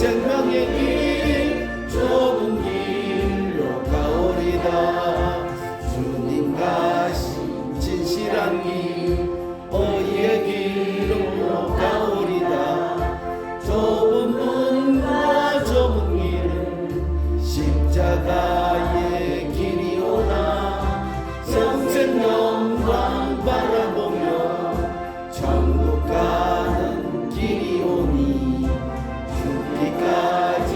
생명의 길 좁은 길로 가오리다. 주님 가신 진실한 길 어디의 길로 가오리다. 좁은 문과 좁은 길은 십자가의 길이오나 영생 영광 바라보며 천국 가는 길이오니 죽기까지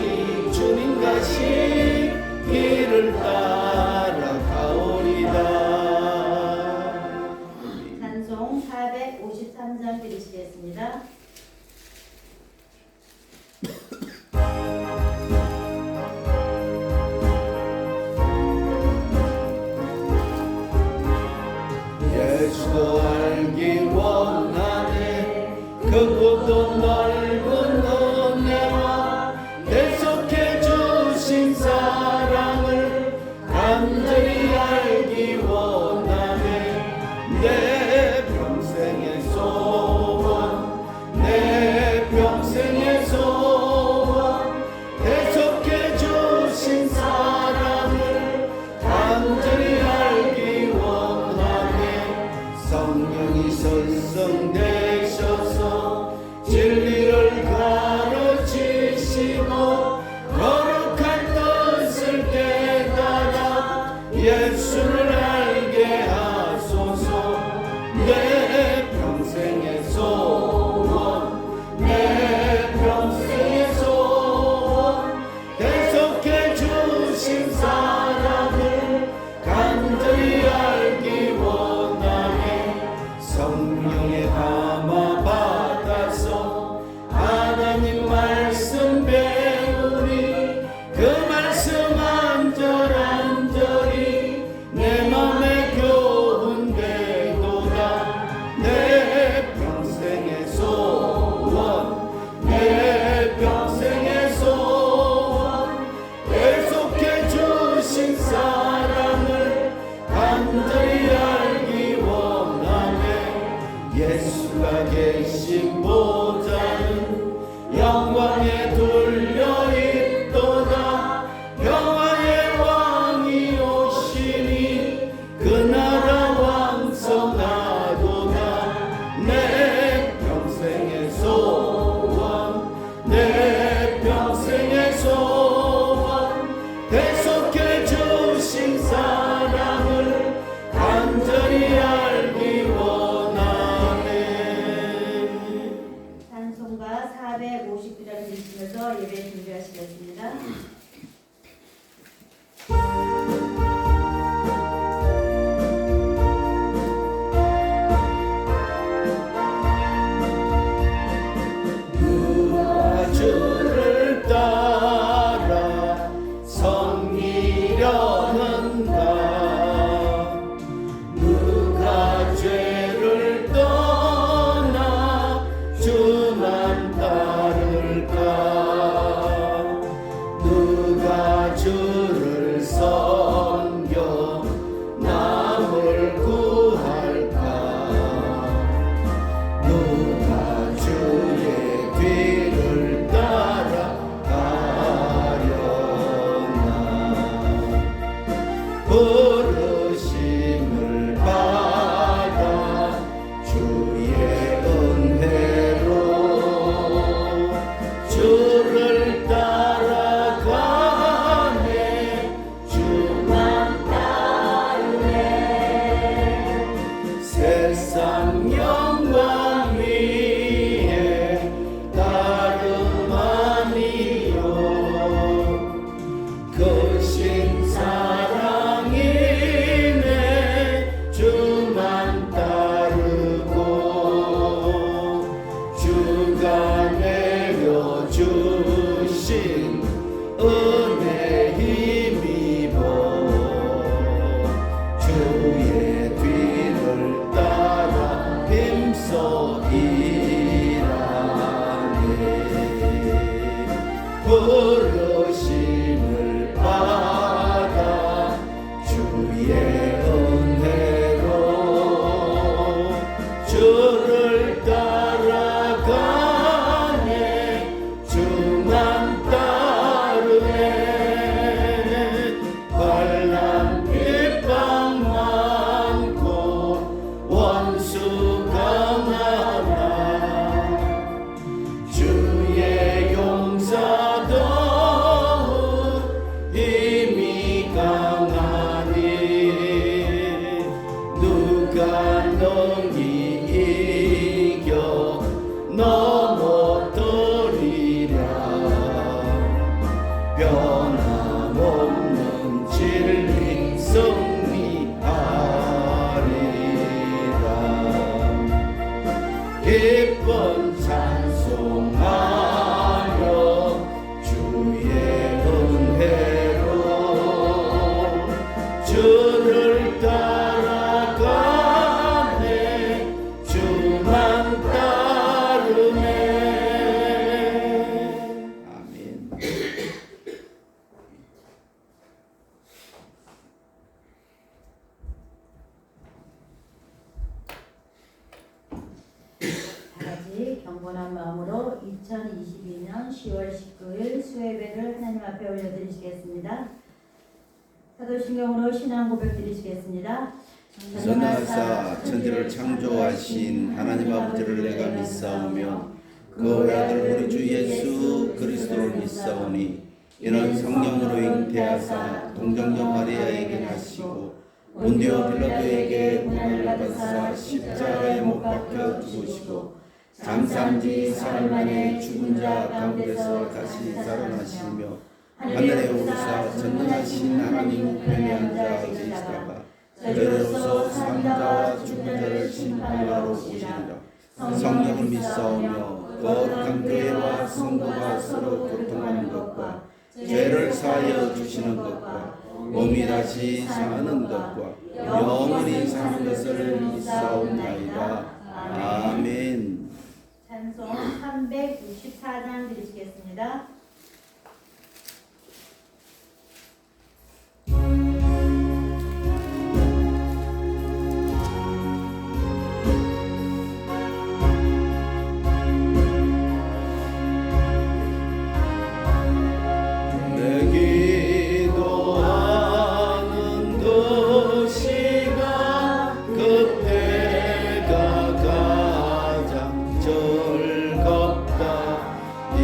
주님 가신 길을 따라 가오리다. 찬송 453장 드리시겠습니다. 예수도 알기 원하네. 크고도 넓은 은혜와 계속해 주신 사랑을 간절히 알기 원하네. 내 평생의 소원, 내 평생의 소원, 계속해 주신 사랑을 간절히 알기 원하네. 성령이 설성되셔서 진리를 가르치시고 거룩한 뜻을 깨달아 예수를 알게 하소서. 내 평생의 소원, 내 평생의 소원, 계속해 주신 사랑을 간절히 알기 원하네. 성령의 담아 받아서 하나님 말씀 배우니 그 말씀 안절안절히 내 맘에 교훈되도다. 내 평생의 소원, 내 평생의 소원, 계속해 주신 사랑을 간절히 알기 원하네. 예수가 계신 보좌는 영광에 둘려 있도다. 평화의 왕이 오시니 그 나라 왕성하도다. 내 평생의 소원, 내 평생의 소원, 계속해 주신 사랑을 간절히 알기 원하네. 찬송가 459장 드리시면서 예배 준비하시겠습니다. 누가 주를 따라 섬기려는가. 누가 죄를 떠나 주만 따를까. 누가 주를 섬겨 남을 구할까. 누가 주의 뒤를 따라가려나. 부르심을 받아 주의 은혜로 주를 따라가네. 주만 따르네. 세상 영광 위에 다름 아니요. 크신 사랑이네. 주만 따르고 주가 내려주신 은혜 힘입어 주의 뒤를 따라 힘써 일하네. 부르심을 받아 주의 은혜로 주를 따라가네. 주만 변함없는 진리 승리하리라. 기쁜 찬송하며 주의 은혜로 주를 따라가네 주만 따르네. 아멘. 다같이 경건한 마음으로 2022년 10월 19일 수예배를 하나님 앞에 올려드리시겠습니다. 사도신경으로 신앙 고백 드리시겠습니다. 전하사 천지를 창조하신 하나님 아버지를 내가 믿사오며 그 외아들 우리 주 예수 그리스도를 믿사오니 이는 성령으로 잉태하사 동정녀 마리아에게 나시고 본디오 빌라도에게 고난을 받으사 십자가에 못 박혀 죽으시고 장사한지 사흘 만에 죽은 자 가운데서 다시 살아나시며 하늘에 오르사 전능하신 하나님 우편에 앉아 계시다가 저희로서 산자와 죽은 자를 심판하러 오시리라. 성령을 믿사오며 거룩한 교회와 성도가 서로 교통하는 것과 죄를 사하여 주시는 것과 몸이 다시 사는 것과 영원히 사는 것을 믿사옵나이다. 아멘. 찬송 364장 드리시겠습니다. 즐겁다 이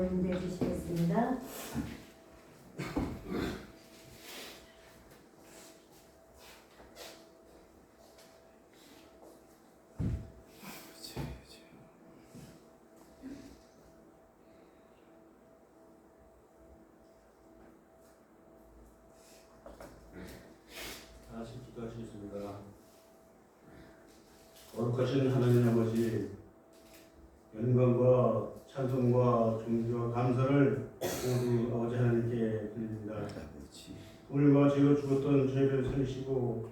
기도로 인도해 주시겠습니다. 다시 기도하시겠습니다. 거룩하신 하나님 아버지, 영광과 찬송과 존귀와 감사를 모두 아버지 하나님께 드립니다. 아버지, 오늘과 죄로 죽었던 저희를 살리시고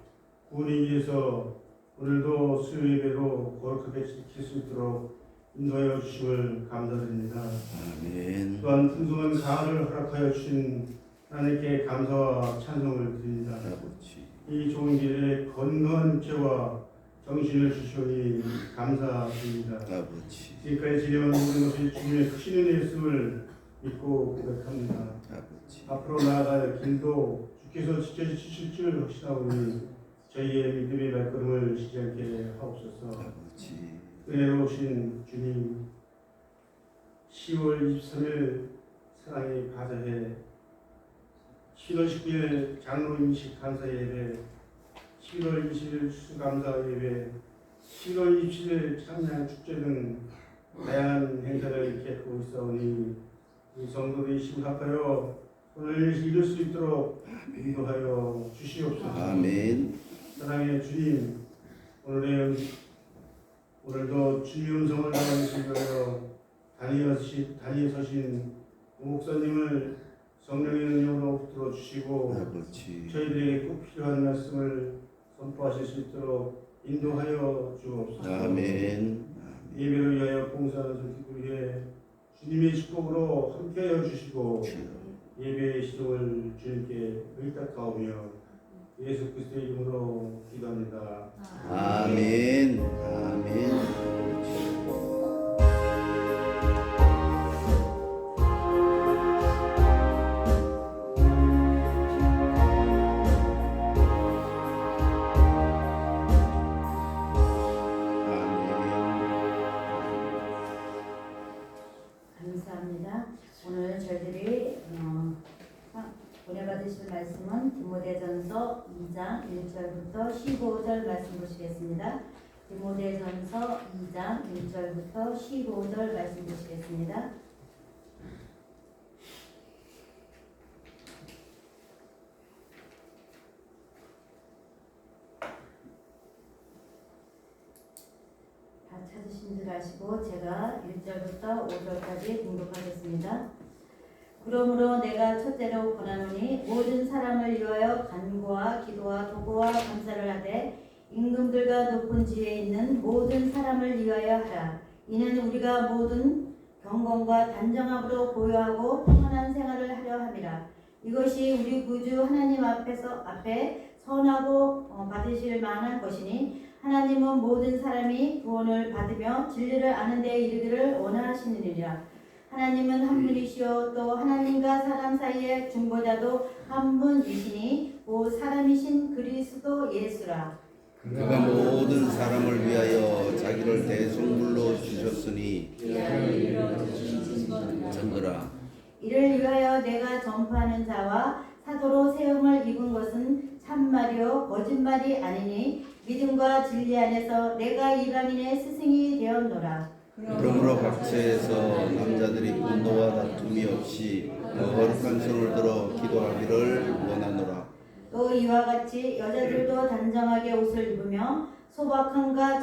구원이 위해서 오늘도 수요 예배로 거룩하게 지킬 수 있도록 인도하여 주심을 감사드립니다. 아멘. 또한 풍성한 가을을 허락하여 주신 하나님께 감사와 찬송을 드립니다. 아버지, 이 좋은 길에 건강한 육체와 정신을 주시오니 감사드립니다. 아버지, 지금까지 지내온 모든 것이 주님의 크신 은혜였음을 믿고 고백합니다. 아버지, 앞으로 나아갈 길도 주께서 지켜주실 줄 확신하오니 저희의 믿음의 발걸음을 쉬지 않게 하옵소서. 아버지, 은혜로우신 주님, 10월 23일 사랑의 바자회, 7월 19일 장로 임식 감사 예배, 11월 20일 추수감사 예배, 7월 27일 찬양 축제 등 다양한 행사를 기획하고 있사오니 이 성도들이 심합하여 오늘 이룰 수 있도록 인도하여 주시옵소서. 아멘. 사랑의 주님, 오늘도 주님의 음성을 나가시기 위하여 다리에 서신 목사님을 성령의 능력으로 붙들어 주시고 아버지, 저희들에게 꼭 필요한 말씀을 선포하실 수 있도록 인도하여 주옵소서. 아멘. 예배를 위하여 봉사하는 성도들 위해 주님의 축복으로 함께하여 주시고 예배의 시종을 주님께 의탁하오며 예수 그리스도의 이름으로 기도합니다. 아멘. 아멘. 감사합니다. 오늘 저희들이 보내받으실 말씀은 디모데전서 2장 1절부터 15절 말씀 보시겠습니다. 디모데전서 2장 1절부터 15절 말씀 보시겠습니다. 다 찾으신 줄 아시고 제가 1절부터 5절까지 공독하겠습니다. 그러므로 내가 첫째로 권하노니 모든 사람을 위하여 간구와 기도와 도구와 감사를 하되 임금들과 높은 지위에 있는 모든 사람을 위하여 하라. 이는 우리가 모든 경건과 단정함으로 고요하고 평안한 생활을 하려 함이라. 이것이 우리 구주 하나님 앞에 선하고 받으실 만한 것이니 하나님은 모든 사람이 구원을 받으며 진리를 아는 데 이르기를 원하시느니라. 하나님은 한 분이시요 또 하나님과 사람 사이의 중보자도 한 분이시니 곧 사람이신 그리스도 예수라. 그가 모든 사람을 위하여 자기를 대속물로 주셨으니 전도라. 이를 위하여 내가 전파하는 자와 사도로 세움을 입은 것은 참말이요 거짓말이 아니니 믿음과 진리 안에서 내가 이방인의 스승이 되었노라. 그러므로 각처에서 남자들이 분노와 다툼이 없이 거룩한 손을 들어 기도하기를 원하노라. 또 이와 같이 여자들도 단정하게 옷을 입으며 소박함과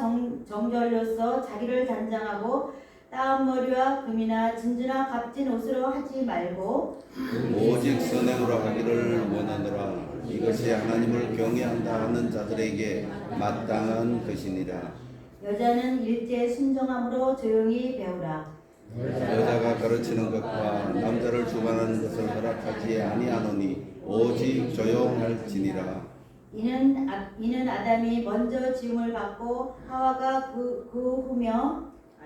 정절로서 자기를 단장하고 따은 머리와 금이나 진주나 값진 옷으로 하지 말고 오직 선행으로 하기를 원하노라. 이것이 하나님을 경외한다 하는 자들에게 마땅한 것이니라. 여자는 일제 순종함으로 조용히 배우라. 여자가 가르치는 것과 남자를 주관하는 것을 허락하지 아니하노니 오직 조용할지니라. 이는 아담이 먼저 지음을 받고 하와가 그 후며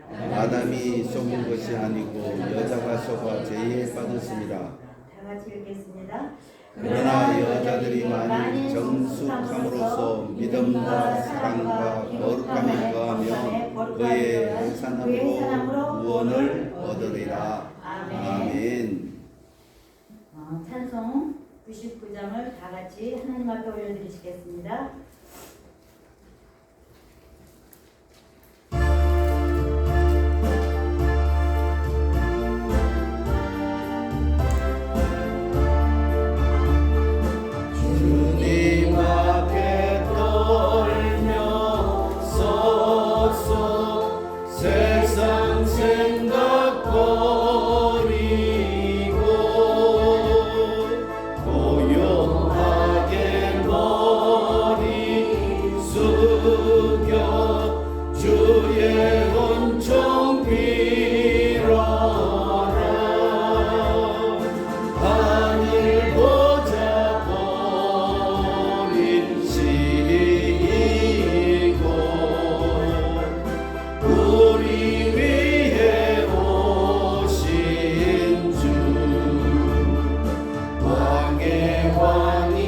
아담이 속은 것이 아니고 여자가 속아 죄에 빠졌습니다. 다 같이 읽겠습니다. 그러나 여자들이 많이 정숙함으로써 믿음과 사랑과 거룩함에 거하며 그의 해산함으로 구원을 얻으리라. 아멘. 찬송 99장을 다 같이 하나님 앞에 올려드리시겠습니다. 주님 앞에 떨며 서서 세상 생각 버리고 고요하게 머리 숙여 주의 은총 빌어라. 하늘 보자 버린 시고 우리 위해 오신 주 왕의 왕이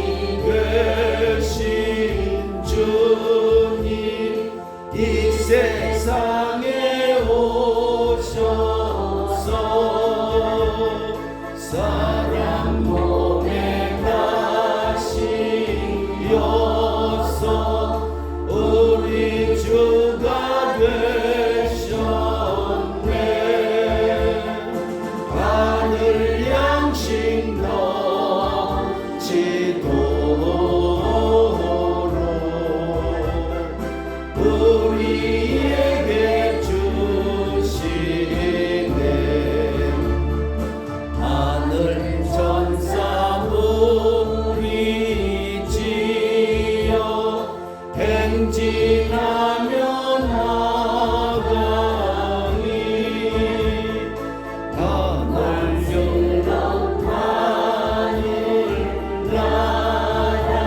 되신 주님 이 세상에 오셔서 사람 몸에 가시어서 우리 주가 되셨네. 하늘 양식 넘치도록 우리에게 주시네. 하늘 천사 무리지어 행진하며 나가니 하늘 열린 하늘 나라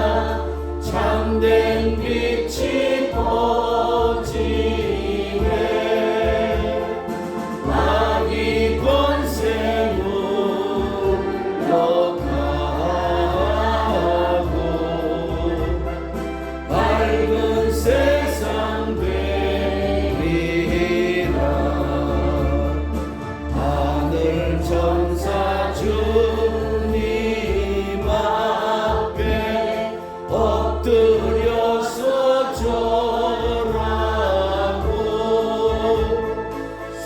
참된 빛이 퍼지네. 마귀 권세 물러가고 밝은 세상 되리라. 하늘 천사 주님 앞에 엎드려서 절하고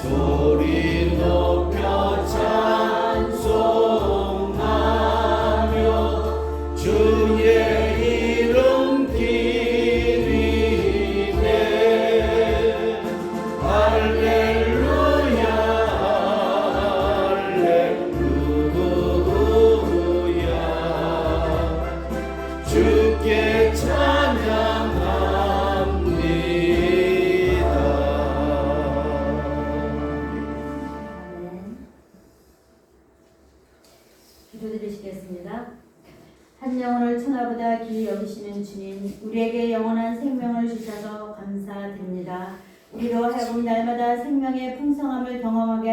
소리 높여 찬송하며 주의 이름 기리네. 할렐루야 할렐루야 주께 찬양합니다. 기도드리시겠습니다. 한 영혼을 천하보다 귀히 여기시는 주님, 우리에게 영원한 생명을 주셔서 감사드립니다. 우리로 하여금 날마다 생명의 풍성함을 경험하게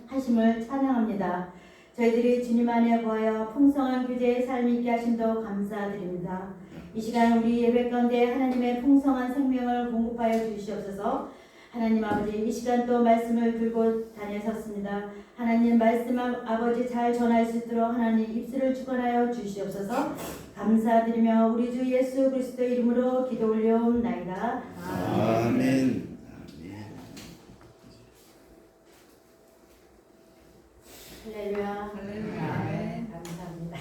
하심을 찬양합니다. 저희들이 주님 안에 거하여 풍성한 규제의 삶이 있게 하심도 감사드립니다. 이 시간 우리 예배 가운데 하나님의 풍성한 생명을 공급하여 주시옵소서. 하나님 아버지, 이 시간 또 말씀을 들고 다니셨습니다. 하나님 말씀 아버지 잘 전할 수 있도록 하나님 입술을 축원하여 주시옵소서. 감사드리며 우리 주 예수 그리스도 이름으로 기도 올려옵나이다. 아멘. 할렐루야. 할렐루야. 감사합니다.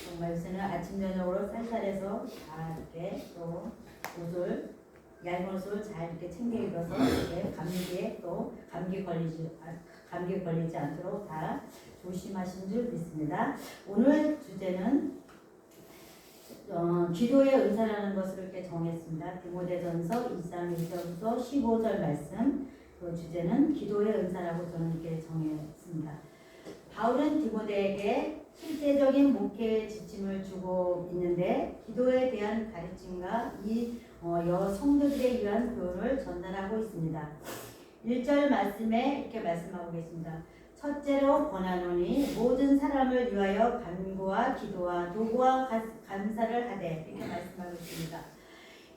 정말 요새는 아침 저녁으로 쌀쌀해서 다 이렇게 또 옷을 얇은 옷을 잘 이렇게 챙겨 입어서 이렇게 감기에 또 감기 걸리지 않도록 다 조심하신 줄 믿습니다. 오늘 주제는 기도의 은사라는 것을 이렇게 정했습니다. 디모데전서 2장 1절부터 15절 말씀. 그 주제는 기도의 은사라고 저는 이렇게 정했습니다. 바울은 디모데에게 실제적인 목회의 지침을 주고 있는데 기도에 대한 가르침과 이 성도들에 위한 교훈을 전달하고 있습니다. 1절 말씀에 이렇게 말씀하고 계십니다. 첫째로 권하노니 모든 사람을 위하여 간구와 기도와 도구와 감사를 하되 이렇게 말씀하고 있습니다.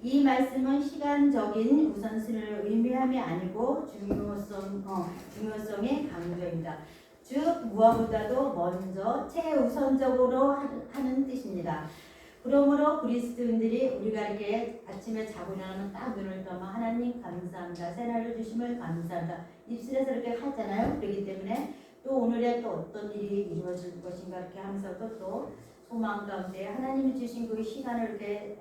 이 말씀은 시간적인 우선순위를 의미함이 아니고 중요성의 강조입니다. 즉 무엇보다도 먼저 최우선적으로 하는 뜻입니다. 그러므로 그리스도인들이 우리가 이렇게 아침에 자고 일어나면 딱 눈을 감아 하나님 감사합니다. 새날을 주심을 감사합니다. 입술에서 이렇게 하잖아요. 그렇기 때문에 또 오늘에 또 어떤 일이 이루어질 것인가 이렇게 하면서 또 소망 가운데 하나님이 주신 그 시간을 이렇게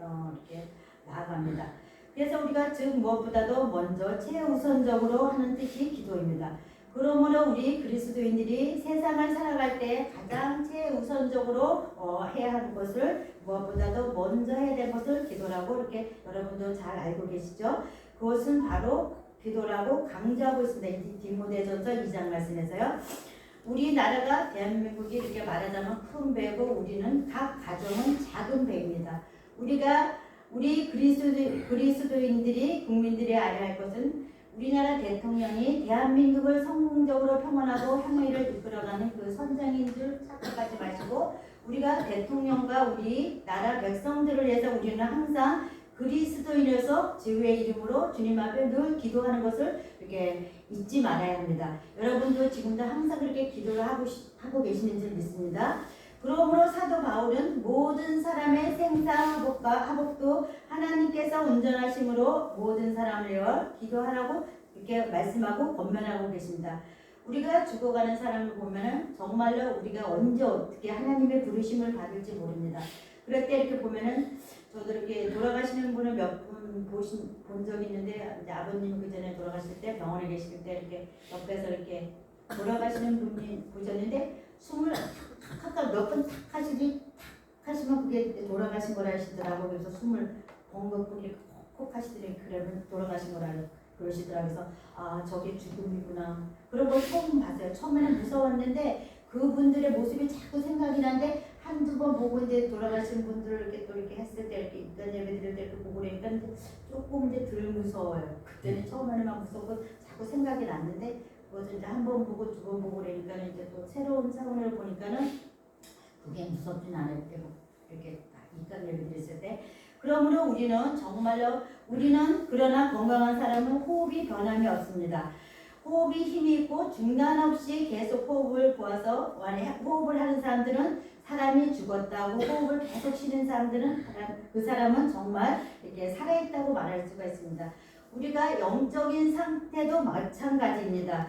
나아갑니다. 그래서 우리가 즉 무엇보다도 먼저 최우선적으로 하는 뜻이 기도입니다. 그러므로 우리 그리스도인들이 세상을 살아갈 때 가장 최우선적으로 해야 하는 것을 무엇보다도 먼저 해야 될 것을 기도라고 이렇게 여러분도 잘 알고 계시죠? 그것은 바로 기도라고 강조하고 있습니다. 디모데전서 2장 말씀에서요. 우리나라가 대한민국이 이렇게 말하자면 큰 배고 우리는 각 가정은 작은 배입니다. 우리 그리스도인들이 국민들이 알아야 할 것은 우리나라 대통령이 대한민국을 성공적으로 평안하고 향후를 이끌어가는 그 선장인 줄 착각하지 마시고 우리가 대통령과 우리 나라 백성들을 위해서 우리는 항상 그리스도인으로서 주의 이름으로 주님 앞에 늘 기도하는 것을 이렇게 잊지 말아야 합니다. 여러분도 지금도 항상 그렇게 기도를 하고 계시는 줄 믿습니다. 그러므로 사도 바울은 모든 사람의 생사화복도 하나님께서 운전하심으로 모든 사람을 위하여 기도하라고 이렇게 말씀하고 권면하고 계십니다. 우리가 죽어가는 사람을 보면은 정말로 우리가 언제 어떻게 하나님의 부르심을 받을지 모릅니다. 그럴 때 이렇게 보면은 저도 이렇게 돌아가시는 분을 몇 분 본 적이 있는데 이제 아버님 그 전에 돌아가실 때 병원에 계실 때 이렇게 옆에서 이렇게 돌아가시는 분이 보셨는데 숨을 탁 몇 번 탁 하시면 그게 돌아가신 거라 하시더라고. 그래서 숨을 벙긋 이렇게 콕 하시더니 그러면 돌아가신 거라 그러시더라고요. 그래서 아 저게 죽음이구나. 그런 걸 처음 봤어요. 처음에는 무서웠는데 그분들의 모습이 자꾸 생각이 나는데 한두 번 보고 이제 돌아가신 분들을 이렇게 또 이렇게 했을 때 이렇게 입단 예배 드릴 때 이렇게 보고 그러니까 조금 이제 덜 무서워요. 그때는 처음에는 막 무섭고 자꾸 생각이 났는데 그것을 이제 한 번 보고 두 번 보고 그러니까 이제 또 새로운 차원을 보니까는 그게 무섭진 않을 때고 이렇게 입단 예배 드렸을 때 그러므로 우리는 그러나 건강한 사람은 호흡이 변함이 없습니다. 호흡이 힘이 있고 중단 없이 계속 호흡을 보아서 호흡을 하는 사람들은 사람이 죽었다고 호흡을 계속 쉬는 사람들은 그 사람은 정말 이렇게 살아있다고 말할 수가 있습니다. 우리가 영적인 상태도 마찬가지입니다.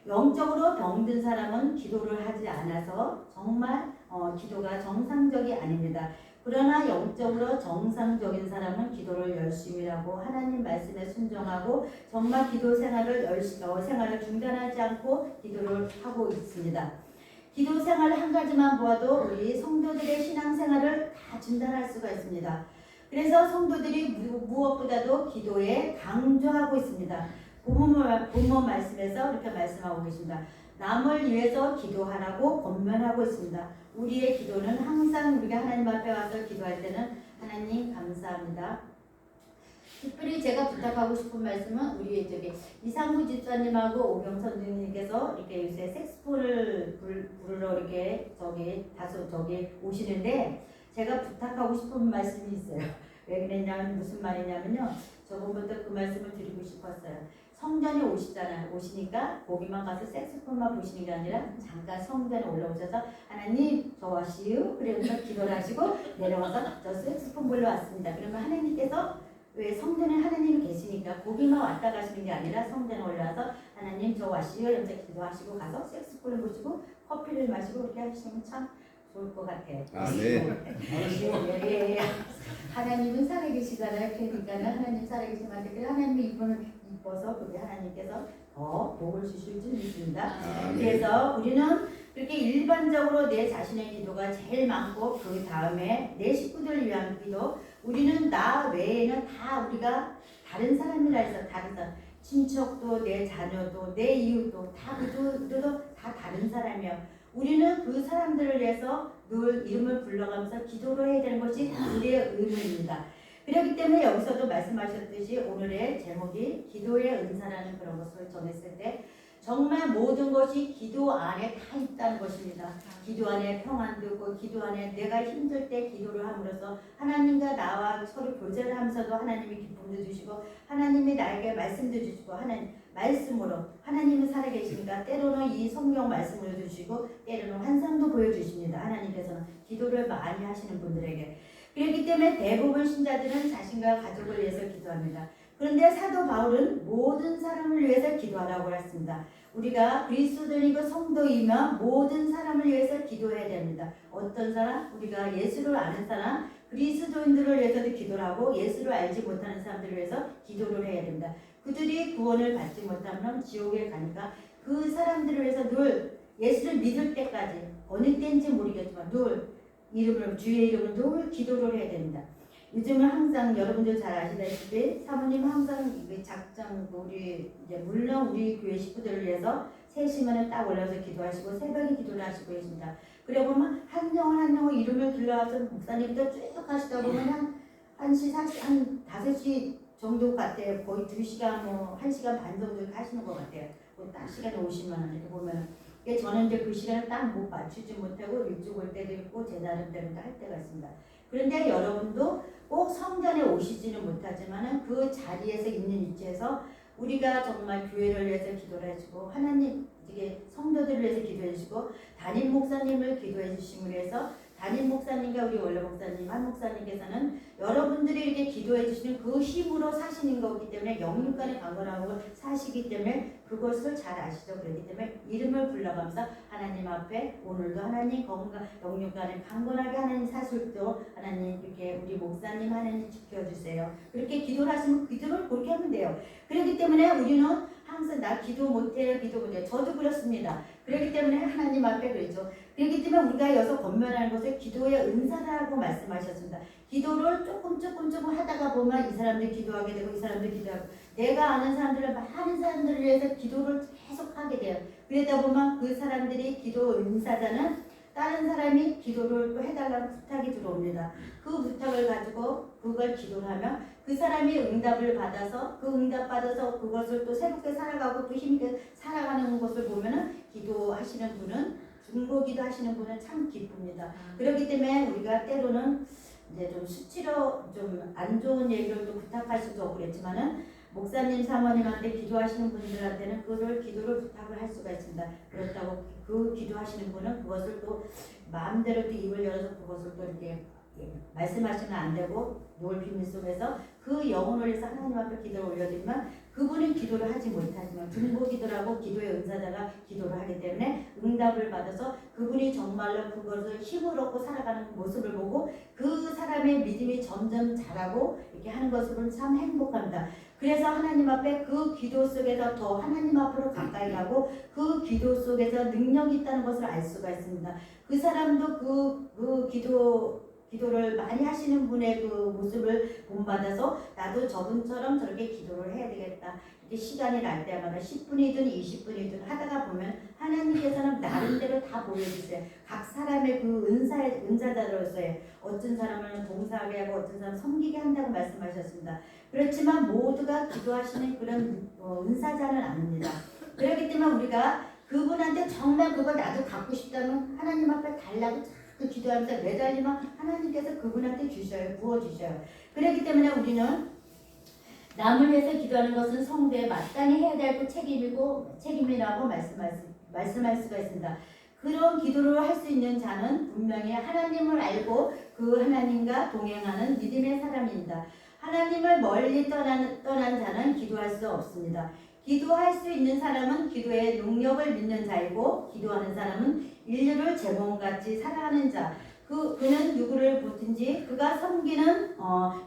영적으로 병든 사람은 기도를 하지 않아서 정말 기도가 정상적이 아닙니다. 그러나 영적으로 정상적인 사람은 기도를 열심히 하고 하나님 말씀에 순종하고 정말 기도 생활을 중단하지 않고 기도를 하고 있습니다. 기도 생활 한 가지만 보아도 우리 성도들의 신앙생활을 다 진단할 수가 있습니다. 그래서 성도들이 무엇보다도 기도에 강조하고 있습니다. 본문 말씀에서 이렇게 말씀하고 계십니다. 남을 위해서 기도하라고 권면하고 있습니다. 우리의 기도는 항상 우리가 하나님 앞에 와서 기도할 때는 하나님 감사합니다. 특별히 제가 부탁하고 싶은 말씀은 우리 이상구 집사님하고 오경 선생님께서 이렇게 요새 색소폰을 부르러 이렇게 오시는데 제가 부탁하고 싶은 말씀이 있어요. 왜 그랬냐면 무슨 말이냐면요. 저번부터 그 말씀을 드리고 싶었어요. 성전에 오시니까 거기만 가서 색소폰만 보시는 게 아니라 잠깐 성전에 올라오셔서 하나님 저 왔시요. 그러면서 기도를 하시고 내려와서 저 색소폰 보러 왔습니다. 그러면 하나님께서 왜 성전에 하나님이 계시니까 거기만 왔다 가시는 게 아니라 성전에 올라와서 하나님 저 왔시요. 이러면서 기도하시고 가서 색소폰을 보시고 커피를 마시고 그렇게 하시면 참 좋을 것 같아요. 아, 네. 예. 하나님은 살아계시잖아요. 그러니까는 하나님 살아계시면 그래 하나님이 이뻐서 그게 하나님께서 더 복을 주실 줄 믿습니다. 아, 네. 그래서 우리는 그렇게 일반적으로 내 자신의 기도가 제일 많고 그 다음에 내 식구들을 위한 기도. 우리는 나 외에는 다 우리가 다른 사람이라 해서 다른 사람. 친척도 내 자녀도 내 이웃도 다 그들도 다 다른 사람이에요. 우리는 그 사람들을 위해서 늘 이름을 불러가면서 기도를 해야 되는 것이 우리의 의무입니다. 그렇기 때문에 여기서도 말씀하셨듯이 오늘의 제목이 기도의 은사라는 그런 것을 정했을 때 정말 모든 것이 기도 안에 다 있다는 것입니다. 기도 안에 평안도 있고 기도 안에 내가 힘들 때 기도를 함으로써 하나님과 나와 서로 교제를 하면서도 하나님이 기쁨도 주시고 하나님이 나에게 말씀도 주시고 하나님 말씀으로 하나님은 살아계시니까 때로는 이 성경 말씀을 주시고 때로는 환상도 보여주십니다. 하나님께서는 기도를 많이 하시는 분들에게. 그렇기 때문에 대부분 신자들은 자신과 가족을 위해서 기도합니다. 그런데 사도 바울은 모든 사람을 위해서 기도하라고 했습니다. 우리가 그리스도인이고 성도이며 모든 사람을 위해서 기도해야 됩니다. 어떤 사람? 우리가 예수를 아는 사람, 그리스도인들을 위해서도 기도를 하고 예수를 알지 못하는 사람들을 위해서 기도를 해야 됩니다. 그들이 구원을 받지 못하면 지옥에 가니까 그 사람들을 위해서 늘 예수를 믿을 때까지 어느 때인지 모르겠지만 늘 주의 이름으로 늘 기도를 해야 됩니다. 요즘은 항상 여러분들 잘 아시다시피 사모님 항상 작정 우리 이제 물론 우리 교회 식구들을 위해서 3시간을 딱 올라서 기도하시고 새벽에 기도를 하시고 계십니다. 그래 보면 한 영혼 이름을 불러와서 목사님도 쭉 하시다 보면 한 5시 정도 같아요. 거의 2시간 1시간 반 정도 하시는 것 같아요. 딱 시간에 50만 원 이렇게 보면 저는 이제 그 시간을 딱 못 맞추지 못하고 일찍 올 때도 있고 제 나름대로 할 때가 있습니다. 그런데 여러분도 꼭 성전에 오시지는 못하지만 그 자리에서 있는 위치에서 우리가 정말 교회를 위해서 기도를 해주고 하나님 이게 성도들을 위해서 기도해 주시고 담임 목사님을 기도해 주심으로 해서 담임 목사님과 우리 원래 목사님 한 목사님께서는 여러분들이 이렇게 기도해 주시는 그 힘으로 사시는 거기 때문에 영육간에 강건하고 사시기 때문에 그것을 잘 아시죠. 그렇기 때문에 이름을 불러가면서 하나님 앞에 오늘도 하나님 건강 영육간에 강건하게 하나님 사실도 하나님 이렇게 우리 목사님 하나님 지켜주세요. 그렇게 기도를 하시면 기도를 그렇게 하면 돼요. 그렇기 때문에 우리는 항상 나 기도 못해요. 저도 그렇습니다. 그렇기 때문에 하나님 앞에 그랬죠. 그렇기 때문에 우리가 여기서 권면하는 것을 기도의 은사라고 말씀하셨습니다. 기도를 조금 하다가 보면 이 사람들 기도하게 되고 이 사람들 기도하고 내가 아는 사람들을 많은 사람들을 위해서 기도를 계속 하게 돼요. 그러다 보면 그 사람들이 기도 은사자는 다른 사람이 기도를 또 해달라고 부탁이 들어옵니다. 그 부탁을 가지고 그걸 기도를 하면 그 사람이 응답을 받아서 그 응답 받아서 그것을 또 새롭게 살아가고 또 힘있게 살아가는 것을 보면은 기도하시는 분은 중보기도 하시는 분은 참 기쁩니다. 그렇기 때문에 우리가 때로는 이제 좀 수치로 좀 안 좋은 얘기를 또 부탁할 수도 없고 그랬지만은 목사님 사모님한테 기도하시는 분들한테는 그걸 기도를 부탁을 할 수가 있습니다. 그렇다고 그 기도하시는 분은 그것을 또 마음대로 또 입을 열어서 그것을 또 이렇게 말씀하시면 안 되고 노을 비밀 속에서 그 영혼을 위해서 하나님 앞에 기도를 올려드리면 그분은 기도를 하지 못하지만 중보 기도라고 기도의 은사자가 기도를 하기 때문에 응답을 받아서 그분이 정말로 그것을 힘을 얻고 살아가는 모습을 보고 그 사람의 믿음이 점점 자라고 이렇게 하는 것을 참 행복합니다. 그래서 하나님 앞에 그 기도 속에서 더 하나님 앞으로 가까이 가고 그 기도 속에서 능력이 있다는 것을 알 수가 있습니다. 그 사람도 그 기도를 많이 하시는 분의 그 모습을 본받아서 나도 저분처럼 저렇게 기도를 해야 되겠다. 이렇게 시간이 날 때마다 10분이든 20분이든 하다가 보면 하나님께서는 나름대로 다 보여주세요. 각 사람의 그 은사자로서의 어떤 사람은 봉사하게 하고 어떤 사람은 섬기게 한다고 말씀하셨습니다. 그렇지만 모두가 기도하시는 그런 은사자는 아닙니다. 그렇기 때문에 우리가 그분한테 정말 그걸 나도 갖고 싶다면 하나님 앞에 달라고 그 기도하면서 매달리면 하나님께서 그분한테 주셔요. 부어주셔요. 그렇기 때문에 우리는 남을 위해서 기도하는 것은 성도에 마땅히 해야 될 책임이라고 말씀할 수가 있습니다. 그런 기도를 할 수 있는 자는 분명히 하나님을 알고 그 하나님과 동행하는 믿음의 사람입니다. 하나님을 멀리 떠난 자는 기도할 수 없습니다. 기도할 수 있는 사람은 기도의 능력을 믿는 자이고 기도하는 사람은 인류를 제몽같이 살아가는 자. 그는 누구를 보든지 그가 섬기는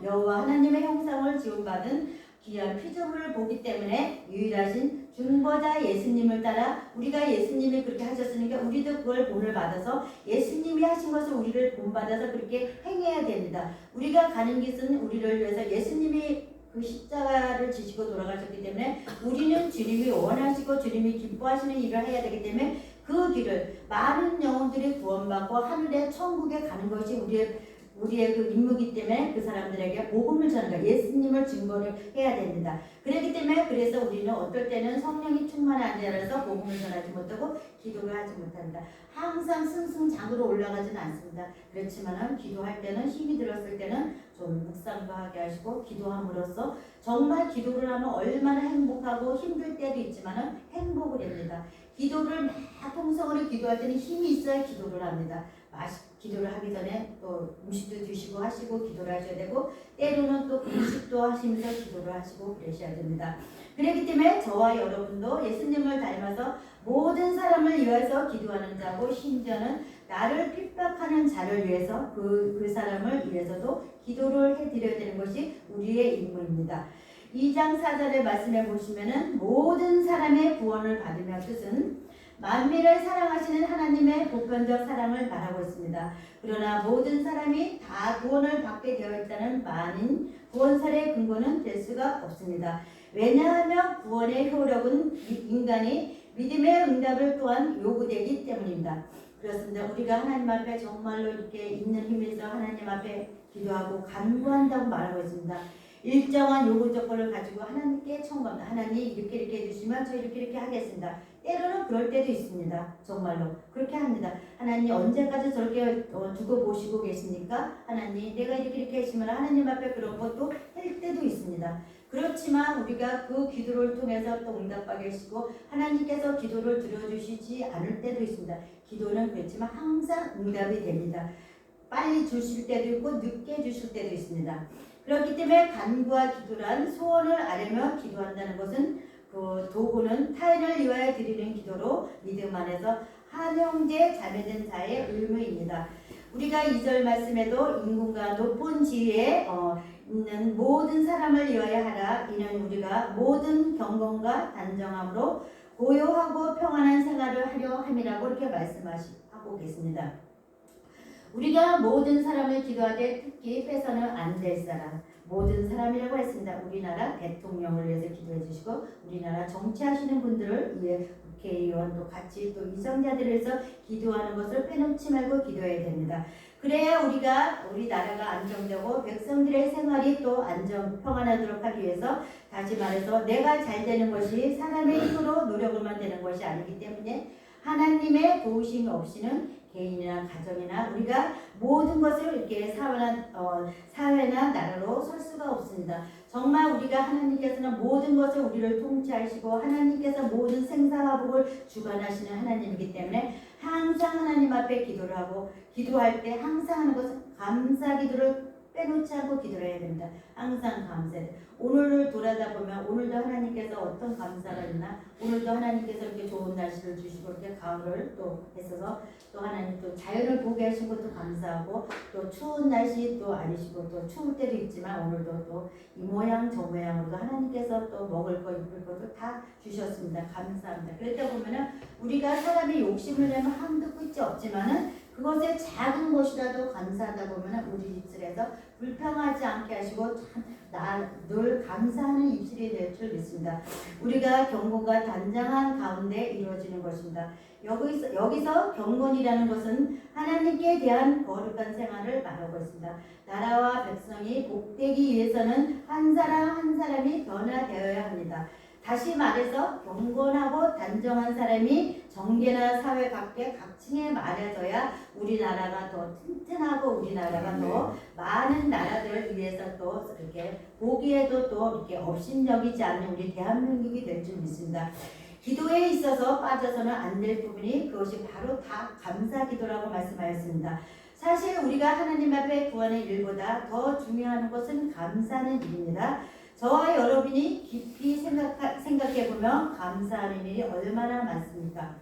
여호와 하나님의 형상을 지원받은 귀한 피조물을 보기 때문에 유일하신 중보자 예수님을 따라 우리가 예수님이 그렇게 하셨으니까 우리도 그걸 본을 받아서 예수님이 하신 것을 우리를 본받아서 그렇게 행해야 됩니다. 우리가 가는 길은 우리를 위해서 예수님이 그 십자가를 지시고 돌아가셨기 때문에 우리는 주님이 원하시고 주님이 기뻐하시는 일을 해야 되기 때문에 그 길을 많은 영혼들이 구원받고 하늘의 천국에 가는 것이 우리의 그 임무기 때문에 그 사람들에게 복음을 전하는 예수님을 증거를 해야 됩니다. 그렇기 때문에 그래서 우리는 어떨 때는 성령이 충만하지 않아서 복음을 전하지 못하고 기도를 하지 못합니다. 항상 승승장구로 올라가지는 않습니다. 그렇지만은 기도할 때는 힘이 들었을 때는 좀 묵상도 하게 하시고 기도함으로써 정말 기도를 하면 얼마나 행복하고 힘들 때도 있지만은 행복을 합니다. 기도를 막 통성으로 기도할 때는 힘이 있어야 기도를 합니다. 기도를 하기 전에 또 음식도 드시고 하시고 기도를 하셔야 되고 때로는 또 음식도 하시면서 기도를 하시고 그러셔야 됩니다. 그렇기 때문에 저와 여러분도 예수님을 닮아서 모든 사람을 위해서 기도하는 자고 심지어는 나를 핍박하는 자를 위해서 그 사람을 위해서도 기도를 해드려야 되는 것이 우리의 임무입니다. 2장 4절의 말씀에 보시면은 모든 사람의 구원을 받으며 뜻은 만민을 사랑하시는 하나님의 보편적 사랑을 말하고 있습니다. 그러나 모든 사람이 다 구원을 받게 되어 있다는 많은 구원설의 근거는 될 수가 없습니다. 왜냐하면 구원의 효력은 인간이 믿음의 응답을 또한 요구되기 때문입니다. 그렇습니다. 우리가 하나님 앞에 정말로 이렇게 있는 힘에서 하나님 앞에 기도하고 간구한다고 말하고 있습니다. 일정한 요구 조건을 가지고 하나님께 청구합니다. 하나님 이렇게 해주시면 저 이렇게 하겠습니다. 때로는 그럴 때도 있습니다. 정말로 그렇게 합니다. 하나님 언제까지 저렇게 두고 보시고 계십니까? 하나님 내가 이렇게 하시면 하나님 앞에 그런 것도 할 때도 있습니다. 그렇지만 우리가 그 기도를 통해서 또 응답받게 하시고 하나님께서 기도를 들어주시지 않을 때도 있습니다. 기도는 그렇지만 항상 응답이 됩니다. 빨리 주실 때도 있고 늦게 주실 때도 있습니다. 그렇기 때문에 간구와 기도란 소원을 아뢰며 기도한다는 것은 그 도구는 타인을 위하여 드리는 기도로 믿음 안에서 한 형제 자매된 자의 의무입니다. 우리가 2절 말씀에도 인군과 높은 지위에 있는 모든 사람을 위하여 하라. 이는 우리가 모든 경건과 단정함으로 고요하고 평안한 생활을 하려 함이라고 이렇게 말씀하고 계십니다. 우리가 모든 사람을 기도하되 특히 빼서는 안 될 사람 모든 사람이라고 했습니다. 우리나라 대통령을 위해서 기도해 주시고 우리나라 정치하시는 분들을 위해 국회의원 또 같이 또 이성자들을 위해서 기도하는 것을 빼놓지 말고 기도해야 됩니다. 그래야 우리 나라가 안정되고 백성들의 생활이 또 평안하도록 하기 위해서 다시 말해서 내가 잘 되는 것이 사람의 힘으로 노력을만 되는 것이 아니기 때문에 하나님의 도우심이 없이는 개인이나 가정이나 우리가 모든 것을 이렇게 사회나 나라로 설 수가 없습니다. 정말 우리가 하나님께서는 모든 것을 우리를 통치하시고 하나님께서 모든 생사화복을 주관하시는 하나님이기 때문에 항상 하나님 앞에 기도를 하고 기도할 때 항상 하는 것은 감사 기도를 빼놓지 않고 기도를 해야 됩니다. 항상 감사해야 돼요. 오늘을 돌아다 보면 오늘도 하나님께서 어떤 감사가 있나 오늘도 하나님께서 이렇게 좋은 날씨를 주시고 이렇게 가을을 또 했어서 또 하나님 또 자연을 보게 하신 것도 감사하고 또 추운 날씨 또 아니시고 또 추울 때도 있지만 오늘도 또 이 모양 저 모양으로도 하나님께서 또 먹을 거 입을 것도 다 주셨습니다. 감사합니다. 그럴 때 보면은 우리가 사람이 욕심을 내면 한두 끝이 없지만은 그것에 작은 것이라도 감사하다 보면 우리 입술에서 불평하지 않게 하시고 늘 감사하는 입술이 될 줄 믿습니다. 우리가 경건과 단정한 가운데 이루어지는 것입니다. 여기서 경건이라는 것은 하나님께 대한 거룩한 생활을 말하고 있습니다. 나라와 백성이 복되기 위해서는 한 사람 한 사람이 변화되어야 합니다. 다시 말해서 경건하고 단정한 사람이 정계나 사회 각계 각층에 말해져야 우리나라가 더 튼튼하고 우리나라가 더 많은 나라들을 위해서 또 이렇게 보기에도 또 이렇게 업신여기지 않는 우리 대한민국이 될 줄 믿습니다. 기도에 있어서 빠져서는 안 될 부분이 그것이 바로 다 감사기도라고 말씀하였습니다. 사실 우리가 하나님 앞에 구하는 일보다 더 중요한 것은 감사하는 일입니다. 저와 여러분이 깊이 생각해보면 감사하는 일이 얼마나 많습니까?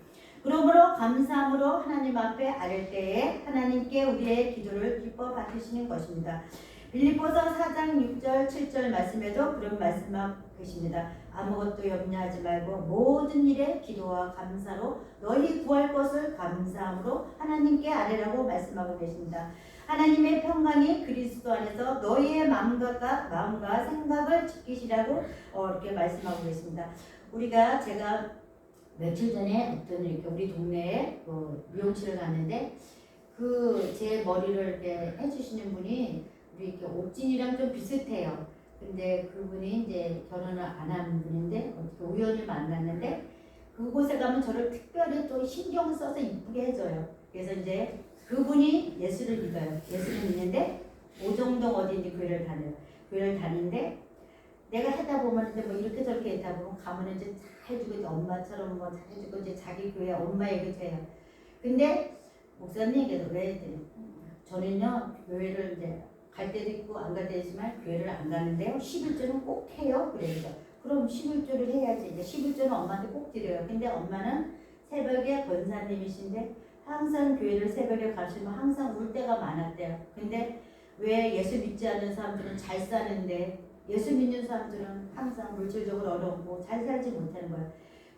그러므로 감사함으로 하나님 앞에 아랠 때에 하나님께 우리의 기도를 기뻐 받으시는 것입니다. 빌립보서 4장 6절 7절 말씀에도 그런 말씀하고 계십니다. 아무것도 염려하지 말고 모든 일에 기도와 감사로 너희 구할 것을 감사함으로 하나님께 아뢰라고 말씀하고 계십니다. 하나님의 평강이 그리스도 안에서 너희의 마음과 생각을 지키시라고 이렇게 말씀하고 계십니다. 제가 며칠 전에 어떤 이렇게 우리 동네에 미용실을 갔는데 그 제 머리를 이렇게 해주시는 분이 우리 이렇게 옥진이랑 좀 비슷해요. 근데 그분이 이제 결혼을 안 한 분인데 어떻게 우연히 만났는데 그곳에 가면 저를 특별히 또 신경 써서 이쁘게 해줘요. 그래서 이제 그분이 예수를 믿어요. 예수를 믿는데 오정동 어디인지 교회를 다녀요. 교회를 다니는데 내가 하다 보면 이제 뭐 이렇게 저렇게 했다 보면 가면 이제 잘해주고 이제 엄마처럼 뭐 잘해주고 이제 자기 교회 엄마 얘기도 해요. 근데 목사님께서 왜 했더니 저는요 교회를 이제 갈 때도 있고 안 갈 때도 있지만 교회를 안 가는데요 11조는 꼭 해요. 그래서 그럼 11조를 해야지. 이제 11조는 엄마한테 꼭 드려요. 근데 엄마는 새벽에 권사님이신데 항상 교회를 새벽에 가시면 항상 울 때가 많았대요. 근데 왜 예수 믿지 않는 사람들은 잘 사는데 예수 믿는 사람들은 항상 물질적으로 어렵고 잘 살지 못하는 거예요.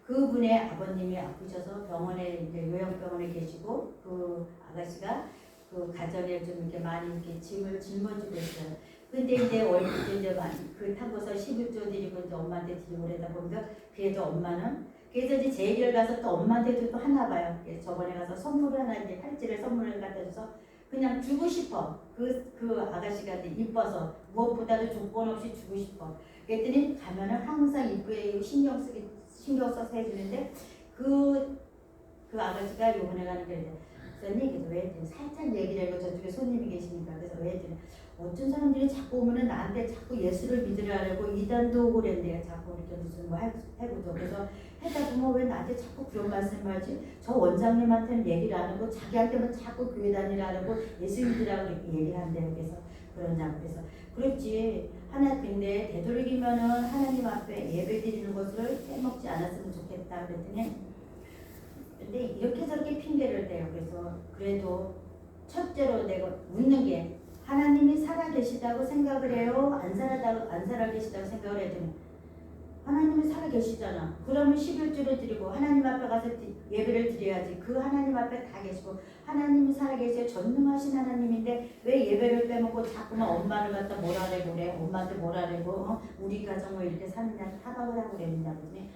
그분의 아버님이 아프셔서 병원에 이제 요양병원에 계시고 그 아가씨가 그 가정에 좀 이렇게 많이 이렇게 짐을 짊어지고 있어요. 근데 이제 월급도 이제 많이 그 타고서 11조 드리고 이제 엄마한테 드리고 그러다 보니까 그래도 엄마는 그래서 이제 제일을 가서 또 엄마한테도 또 하나 봐요. 그래서 저번에 가서 선물을 하나 이제 팔찌를 선물을 갖다 줘서 그냥 주고 싶어. 그 아가씨가 이뻐서 무엇보다도 조건 없이 주고 싶어. 그랬더니 가면은 항상 이쁘게 신경 써서 해주는데 그 아가씨가 요번에 가는 게 목사님 그래서 왜 했더니 살짝 얘기를 하고 저쪽에 손님이 계시니까 그래서 왜 했더니 어떤 사람들이 자꾸 오면은 나한테 자꾸 예수를 믿으라고 이단도 오고 그랬는데요. 자꾸 이렇게 무슨 뭐 해보죠. 그래서 하다 보면 왜 나한테 자꾸 그런 말씀을 하지? 저 원장님한테는 얘기를 안 하고 자기한테만 자꾸 교회 다니라고 예수 믿으라고 이렇게 얘기를 한대요. 그래서 그러냐고 그래서 그렇지. 근데 되도록이면은 하나님 앞에 예배 드리는 것을 빼먹지 않았으면 좋겠다 그랬더니 근데 이렇게 저렇게 핑계를 대요. 그래서 그래도 첫째로 내가 묻는 게 하나님이 살아계시다고 생각을 해요? 안 살아계시다고 생각을 해도 하나님이 살아계시잖아. 그러면 11조를 드리고 하나님 앞에 가서 예배를 드려야지. 그 하나님 앞에 다 계시고 하나님이 살아계셔 전능하신 하나님인데 왜 예배를 빼먹고 자꾸만 엄마를 갖다 뭐라래고 그래. 엄마한테 뭐라래고 우리 가정을 이렇게 사느냐 타박을 하고 그랬냐 보니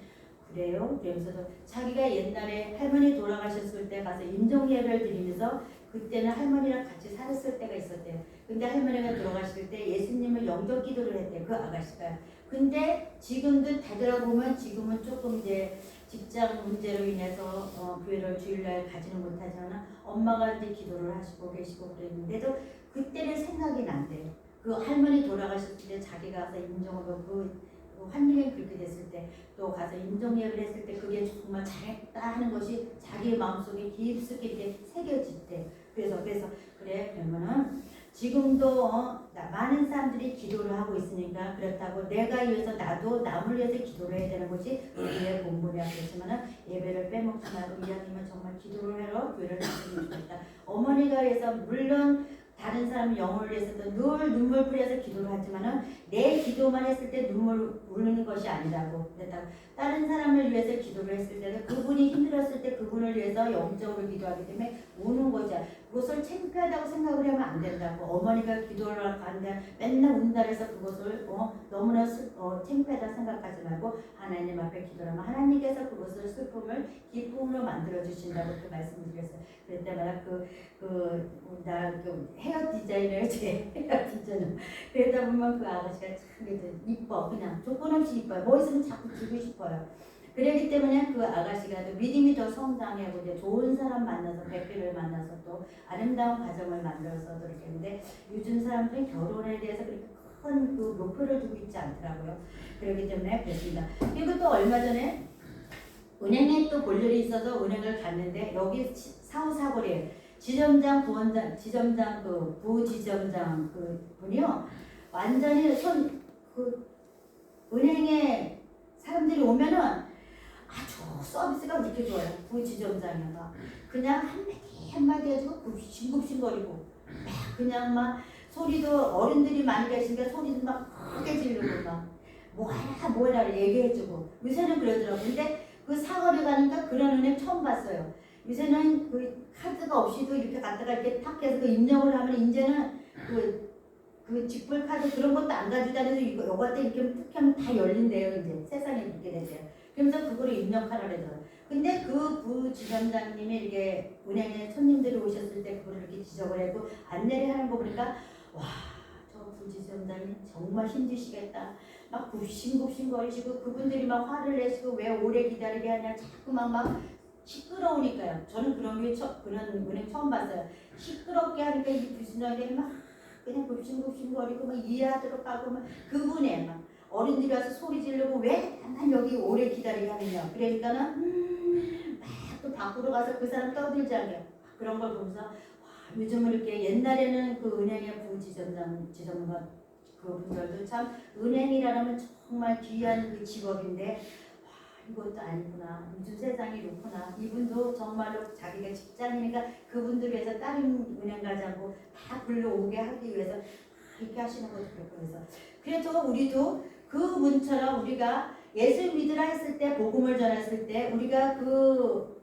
그래요? 그러면서도 자기가 옛날에 할머니 돌아가셨을 때 가서 임종 예배를 드리면서 그때는 할머니랑 같이 살았을 때가 있었대요. 근데 할머니가 돌아가실 때 예수님을 영접 기도를 했대요. 그 아가씨가. 근데 지금도 되돌아보면 지금은 조금 이제 직장 문제로 인해서 교회를 주일날 가지는 못하지만 엄마가 이제 기도를 하시고 계시고 그랬는데도 그때는 생각이 난대요. 그 할머니 돌아가셨을 때 자기가 가서 임종을 그 환경이 그렇게 됐을 때 또 가서 임종예배를 했을 때 그게 정말 잘했다 하는 것이 자기의 마음속에 깊숙이 이렇게 새겨질 때 그래서 그래 그러면은 지금도 많은 사람들이 기도를 하고 있으니까 그렇다고 내가 위해서 나도 남을 위해서 기도를 해야 되는 것이 우리의 본분이야. 그렇지만은 예배를 빼먹지 말고 이왕이면 정말 기도를 하러 교회를 갔으면 좋겠다. 어머니가 해서 물론 다른 사람 영혼을 위해서도 늘 눈물 뿌려서 기도를 하지만은 내 기도만 했을 때 눈물 우는 것이 아니라고 그랬다고 다른 사람을 위해서 기도를 했을 때는 그분이 힘들었을 때 그분을 위해서 영적으로 기도하기 때문에 우는 거죠. 그것을 창피하다고 생각을 하면 안 된다고. 어머니가 기도를 하는데 맨날 운다 해서 그것을 너무나 창피하다고 생각하지 말고 하나님 앞에 기도를 하면 하나님께서 그것을 슬픔을 기쁨으로 만들어 주신다고 그 말씀을 드렸어요. 그럴 때마다 나 헤어 디자이너예요. 제 헤어 디자이너. 그러다 보면 그 아가씨가 참 이뻐. 그냥 조건 없이 이뻐요. 뭐 있으면 자꾸 주고 싶어요. 그렇기 때문에 그 아가씨가 또 믿음이 더 성장하고 이제 좋은 사람 만나서 백비를 만나서 또 아름다운 가정을 만들어서 그렇게 했는데 요즘 사람들은 결혼에 대해서 그렇게 큰 그 목표를 두고 있지 않더라고요. 그렇기 때문에 그랬습니다. 그리고 또 얼마 전에 은행에 또 볼 일이 있어서 은행을 갔는데 여기 사후사거리에 지점장 부원장 지점장 그 부지점장 그 분이요 완전히 은행에 사람들이 오면은 아주 서비스가 그렇게 좋아요. 부지점장이가 그냥 한마디 해주고 굽신굽신거리고 그냥 막 소리도 어른들이 많이 계시니까 소리도 막 크게 지르고 막 뭐라 얘기해주고 요새는 그러더라고. 근데 그 사거리 가니까 그런 은행 처음 봤어요. 요새는 그 카드가 없이도 이렇게 갔다가 이렇게 탁 해서 그 입력을 하면 이제는 그 직불 카드 그런 것도 안 가져다녀도 이거 때 이렇게 툭 하면 다 열린대요. 이제 세상에 이렇게 됐대요. 그러면서 그거를 입력하라 그러더라고요. 근데 그 부지점장님이 이렇게 은행에 손님들이 오셨을 때 그걸 이렇게 지적을 하고 안내를 하는 거 보니까 와, 저 부지점장님 정말 힘드시겠다. 막 굽신굽신 거리시고 그분들이 막 화를 내시고 왜 오래 기다리게 하냐 자꾸만 막 시끄러우니까요. 저는 그런 은행 처음 봤어요. 시끄럽게 하니까 이 부지점장님이 막 그냥 굽신굽신거리고 막 이해하도록 하고 막 그분에 막 어른들이 와서 소리 지르고 왜 난 여기 오래 기다리게 하느냐. 그러니까는 막 또 밖으로 가서 그 사람 떠들지 않게 그런 걸 보면서 와, 요즘은 이렇게 옛날에는 그 은행의 지점과 그분들도 참 은행이라면 정말 귀한 그 직업인데 와, 이것도 아니구나. 요즘 세상이 이렇구나. 이분도 정말로 자기가 직장이니까 그분들 위해서 다른 은행 가지 않고 다 불러오게 하기 위해서 이렇게 하시는 것도 그렇고 그래서 우리도 그분처럼 우리가 예수 믿으라 했을 때 복음을 전했을 때 우리가 그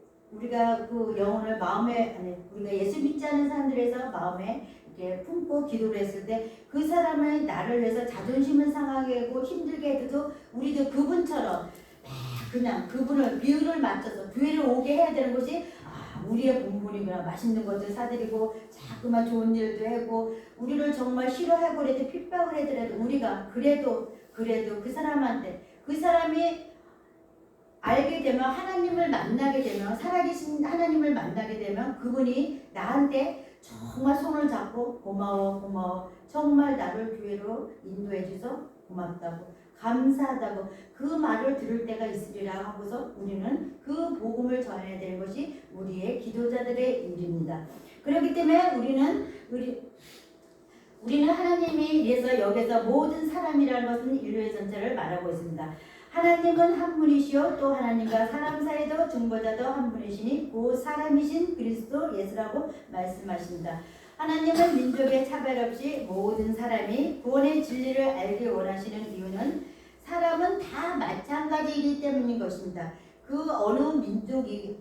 영혼을 마음에 우리가 예수 믿지 않은 사람들에서 마음에 이렇게 품고 기도를 했을 때 그 사람을 나를 위해서 자존심을 상하게 하고 힘들게 해도 우리도 그분처럼 그냥 그분을 비율을 맞춰서 교회를 오게 해야 되는 것이 우리의 본분이구나. 맛있는 것도 사드리고 자꾸만 좋은 일도 하고 우리를 정말 싫어하고 그래도 핍박을 해더라도 우리가 그래도 그 사람한테 그 사람이 알게 되면 하나님을 만나게 되면 살아계신 하나님을 만나게 되면 그분이 나한테 정말 손을 잡고 고마워 정말 나를 교회로 인도해 줘서 고맙다고 감사하다고 그 말을 들을 때가 있으리라 하고서 우리는 그 복음을 전해야 되는 것이 우리의 기도자들의 일입니다. 그렇기 때문에 우리는 하나님이 위해서 여기서 모든 사람이라는 것은 인류의 전체를 말하고 있습니다. 하나님은 한 분이시요 또 하나님과 사람 사이도 중보자도 한 분이시니 그 사람이신 그리스도 예수라고 말씀하십니다. 하나님은 민족의 차별 없이 모든 사람이 구원의 진리를 알기 원하시는 이유는 사람은 다 마찬가지이기 때문인 것입니다. 그 어느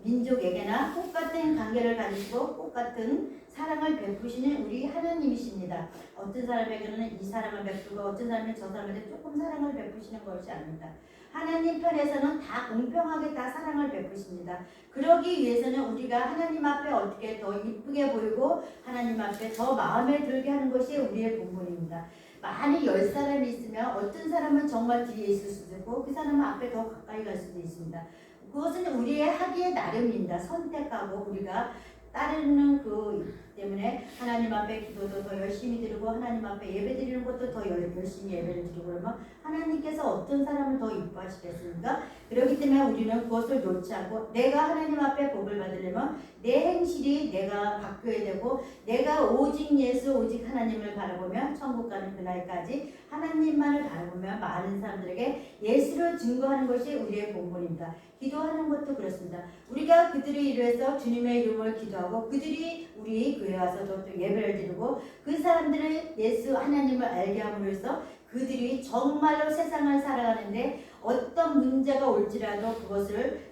민족에게나 똑같은 관계를 가지시고 똑같은 사랑을 베푸시는 우리 하나님이십니다. 어떤 사람에게는 이 사랑을 베푸고 어떤 사람은 저 사람한테 조금 사랑을 베푸시는 것이 아닙니다. 하나님 편에서는 다 공평하게 다 사랑을 베푸십니다. 그러기 위해서는 우리가 하나님 앞에 어떻게 더 이쁘게 보이고 하나님 앞에 더 마음에 들게 하는 것이 우리의 본분입니다. 만약 10사람이 있으면 어떤 사람은 정말 뒤에 있을 수도 있고 그 사람은 앞에 더 가까이 갈 수도 있습니다. 그것은 우리의 하기의 나름입니다. 선택하고 우리가 따르는 그 때문에 하나님 앞에 기도도 더 열심히 드리고 하나님 앞에 예배 드리는 것도 더 열심히 예배를 드리고 그러면 하나님께서 어떤 사람을 더 이뻐하시겠습니까? 그렇기 때문에 우리는 그것을 놓지 않고 내가 하나님 앞에 복을 받으려면 내 행실이 내가 바뀌어야 되고 내가 오직 예수 오직 하나님을 바라보며 천국 가는 그날까지 하나님만을 바라보며 많은 사람들에게 예수를 증거하는 것이 우리의 본분입니다. 기도하는 것도 그렇습니다. 우리가 그들을 위해서 주님의 이름을 기도하고 그들이 우리 교회 와서도 또 예배를 드리고 그 사람들을 예수 하나님을 알게 함으로써 그들이 정말로 세상을 살아가는데 어떤 문제가 올지라도 그것을